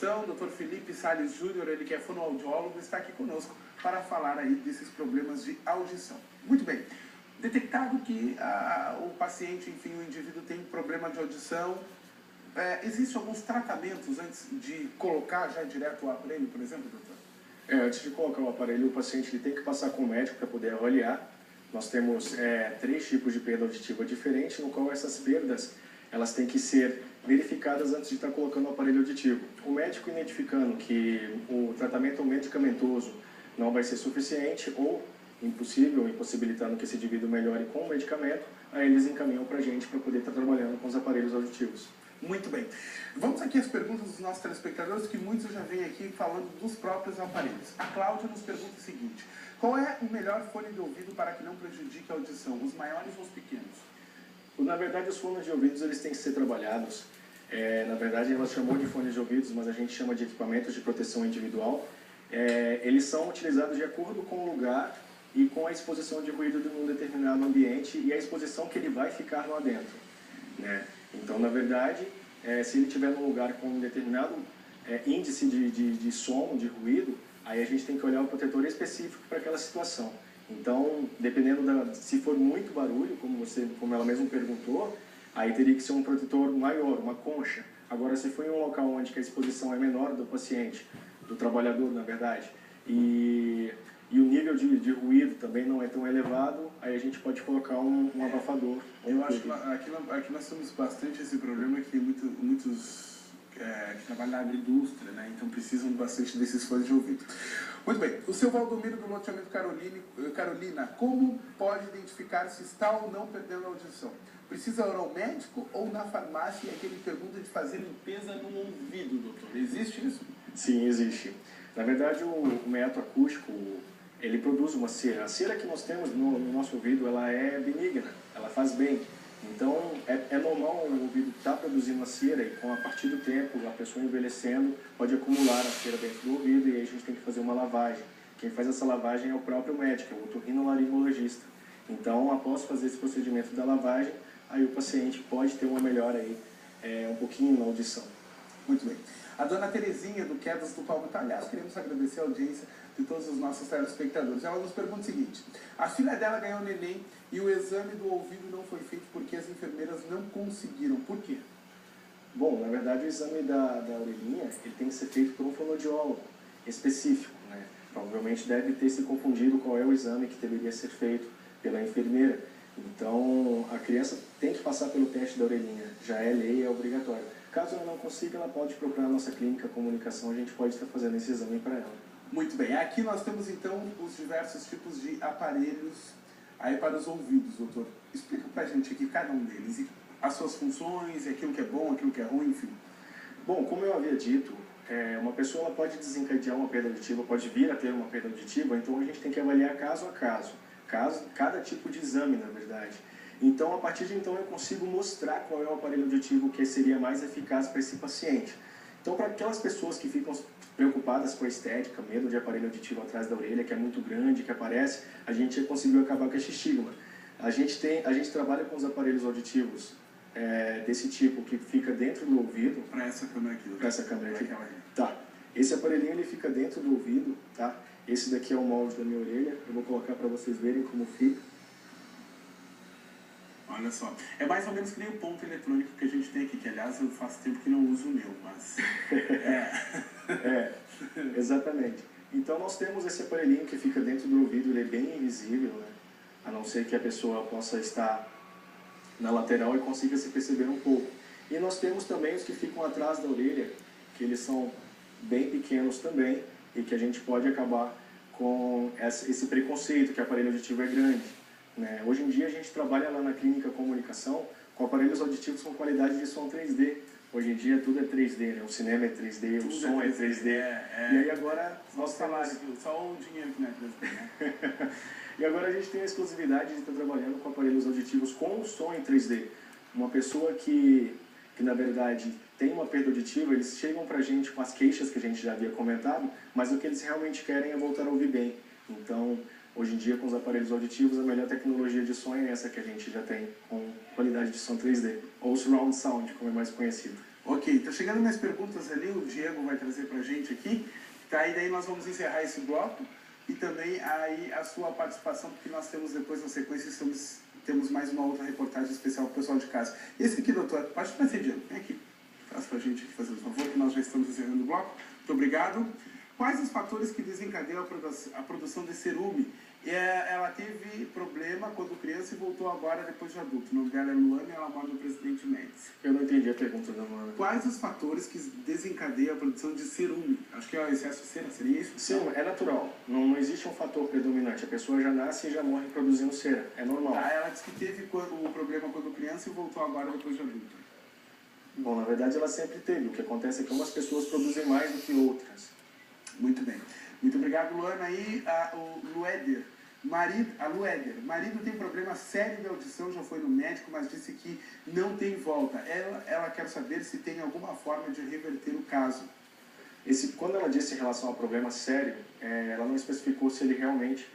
audição, Dr. Felipe Salles Júnior, ele que é fonoaudiólogo, está aqui conosco para falar aí desses problemas de audição. Muito bem, detectado que o paciente, enfim, o indivíduo tem um problema de audição, existem alguns tratamentos antes de colocar já direto o aparelho, por exemplo, doutor? Antes de colocar o aparelho, o paciente ele tem que passar com o médico para poder avaliar. Nós temos 3 tipos de perda auditiva diferentes, no qual essas perdas elas têm que ser verificadas antes de estar colocando o aparelho auditivo. O médico identificando que o tratamento medicamentoso não vai ser suficiente ou impossível, impossibilitando que esse indivíduo melhore com o medicamento, aí eles encaminham para a gente para poder estar trabalhando com os aparelhos auditivos. Muito bem. Vamos aqui às perguntas dos nossos telespectadores, que muitos já vêm aqui falando dos próprios aparelhos. A Cláudia nos pergunta o seguinte: qual é o melhor fone de ouvido para que não prejudique a audição, os maiores ou os pequenos? Na verdade, os fones de ouvidos eles têm que ser trabalhados. Na verdade, ela chamou de fones de ouvidos, mas a gente chama de equipamentos de proteção individual. Eles são utilizados de acordo com o lugar e com a exposição de ruído de um determinado ambiente e a exposição que ele vai ficar lá dentro, né? Então, na verdade, se ele estiver num lugar com um determinado índice de som, de ruído, aí a gente tem que olhar o protetor específico para aquela situação. Então, dependendo se for muito barulho, como ela mesma perguntou, aí teria que ser um protetor maior, uma concha. Agora, se for em um local onde a exposição é menor do paciente, do trabalhador, na verdade, e o nível de ruído também não é tão elevado, aí a gente pode colocar um abafador. Eu acho que aqui nós temos bastante esse problema que muitos que trabalham na agroindústria, né? Então precisam bastante desses fones de ouvido. Muito bem, o seu Valdomiro do loteamento Carolina, como pode identificar se está ou não perdendo a audição? Precisa ir ao médico ou na farmácia? E aqui ele pergunta de fazer limpeza no ouvido, doutor. Existe isso? Sim, existe. Na verdade, o meato acústico, ele produz uma cera. A cera que nós temos no nosso ouvido, ela é benigna, ela faz bem. Então, é normal o ouvido estar produzindo a cera e, a partir do tempo, a pessoa envelhecendo, pode acumular a cera dentro do ouvido e aí a gente tem que fazer uma lavagem. Quem faz essa lavagem é o próprio médico, é o otorrinolaringologista. Então, após fazer esse procedimento da lavagem, aí o paciente pode ter uma melhora aí, um pouquinho na audição. Muito bem. A dona Terezinha, do Quedas do Palmo Talhares, queremos agradecer a audiência de todos os nossos telespectadores. Ela nos pergunta o seguinte: a filha dela ganhou neném e o exame do ouvido não foi feito porque as enfermeiras não conseguiram. Por quê? Bom, na verdade o exame da orelhinha ele tem que ser feito por um fonoaudiólogo específico, né? Provavelmente deve ter se confundido qual é o exame que deveria ser feito pela enfermeira. Então a criança tem que passar pelo teste da orelhinha, já é lei, é obrigatório. Caso ela não consiga, ela pode procurar a nossa clínica comunicação, a gente pode estar fazendo esse exame para ela. Muito bem, aqui nós temos então os diversos tipos de aparelhos aí para os ouvidos, doutor. Explica pra gente aqui cada um deles, e as suas funções, e aquilo que é bom, aquilo que é ruim, enfim. Bom, como eu havia dito, uma pessoa ela pode desencadear uma perda auditiva, pode vir a ter uma perda auditiva, então a gente tem que avaliar caso a caso, cada tipo de exame, na verdade. Então, a partir de então, eu consigo mostrar qual é o aparelho auditivo que seria mais eficaz para esse paciente. Então, para aquelas pessoas que ficam preocupadas com a estética, medo de aparelho auditivo atrás da orelha, que é muito grande, que aparece, a gente conseguiu acabar com esse estigma. A gente trabalha com os aparelhos auditivos desse tipo, que fica dentro do ouvido. Para essa câmera aqui. Para essa câmera aqui. Tá. Esse aparelhinho ele fica dentro do ouvido, tá? Esse daqui é o molde da minha orelha. Eu vou colocar para vocês verem como fica. Olha só, é mais ou menos que nem o ponto eletrônico que a gente tem aqui, que aliás eu faço tempo que não uso o meu, mas... Exatamente. Então nós temos esse aparelhinho que fica dentro do ouvido, ele é bem invisível, né? A não ser que a pessoa possa estar na lateral e consiga se perceber um pouco. E nós temos também os que ficam atrás da orelha, que eles são bem pequenos também, e que a gente pode acabar com esse preconceito que o aparelho auditivo é grande. Hoje em dia a gente trabalha lá na clínica comunicação com aparelhos auditivos com qualidade de som 3D. Hoje em dia tudo é 3D, né? O cinema é 3D, o som é 3D. E aí agora nós temos... Só o dinheiro que não é 3D, né? E agora a gente tem a exclusividade de estar trabalhando com aparelhos auditivos com som em 3D. Uma pessoa que na verdade tem uma perda auditiva, eles chegam pra gente com as queixas que a gente já havia comentado, mas o que eles realmente querem é voltar a ouvir bem. Então, hoje em dia, com os aparelhos auditivos, a melhor tecnologia de som é essa que a gente já tem, com qualidade de som 3D, ou Surround Sound, como é mais conhecido. Ok, tá chegando mais perguntas ali, o Diego vai trazer pra gente aqui, tá? E daí nós vamos encerrar esse bloco e também aí a sua participação, porque nós temos depois na sequência, temos mais uma outra reportagem especial pro pessoal de casa. Esse aqui, doutor, pode trazer, Diego, vem aqui, faz pra gente aqui, fazendo favor, que nós já estamos encerrando o bloco. Muito obrigado. Quais os fatores que desencadeiam a produção de cerume? Ela teve problema quando criança e voltou agora depois de adulto. O nome dela é Luana e ela mora no Presidente Médici. Eu não entendi a pergunta da Luana. Quais os fatores que desencadeiam a produção de cerume? Acho que é o excesso de cera, seria isso? Sim, é natural. Não existe um fator predominante. A pessoa já nasce e já morre produzindo cera. É normal. Ah, ela disse que teve o problema quando criança e voltou agora depois de adulto. Bom, na verdade ela sempre teve. O que acontece é que umas pessoas produzem mais do que outras. Muito bem. Muito obrigado, Luana. E o Luéder. A Luéder. Marido tem problema sério de audição, já foi no médico, mas disse que não tem volta. Ela quer saber se tem alguma forma de reverter o caso. Quando ela disse em relação ao problema sério, ela não especificou se ele realmente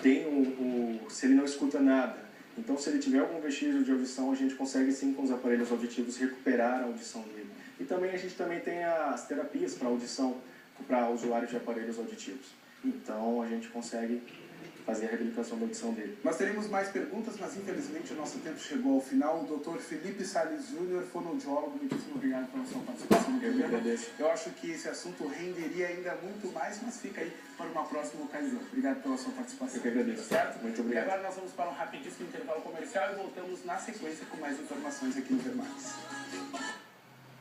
tem se ele não escuta nada. Então, se ele tiver algum vestígio de audição, a gente consegue sim, com os aparelhos auditivos, recuperar a audição dele. E também a gente também tem as terapias para audição, para usuários de aparelhos auditivos. Então, a gente consegue fazer a reabilitação da audição dele. Nós teremos mais perguntas, mas infelizmente o nosso tempo chegou ao final. O Dr. Felipe Salles Júnior, fonoaudiólogo, muitíssimo obrigado pela sua participação no programa. Eu acho que esse assunto renderia ainda muito mais, mas fica aí para uma próxima ocasião. Obrigado pela sua participação. Eu que agradeço. Certo? Muito obrigado. E agora nós vamos para um rapidíssimo intervalo comercial e voltamos na sequência com mais informações aqui no Vermax.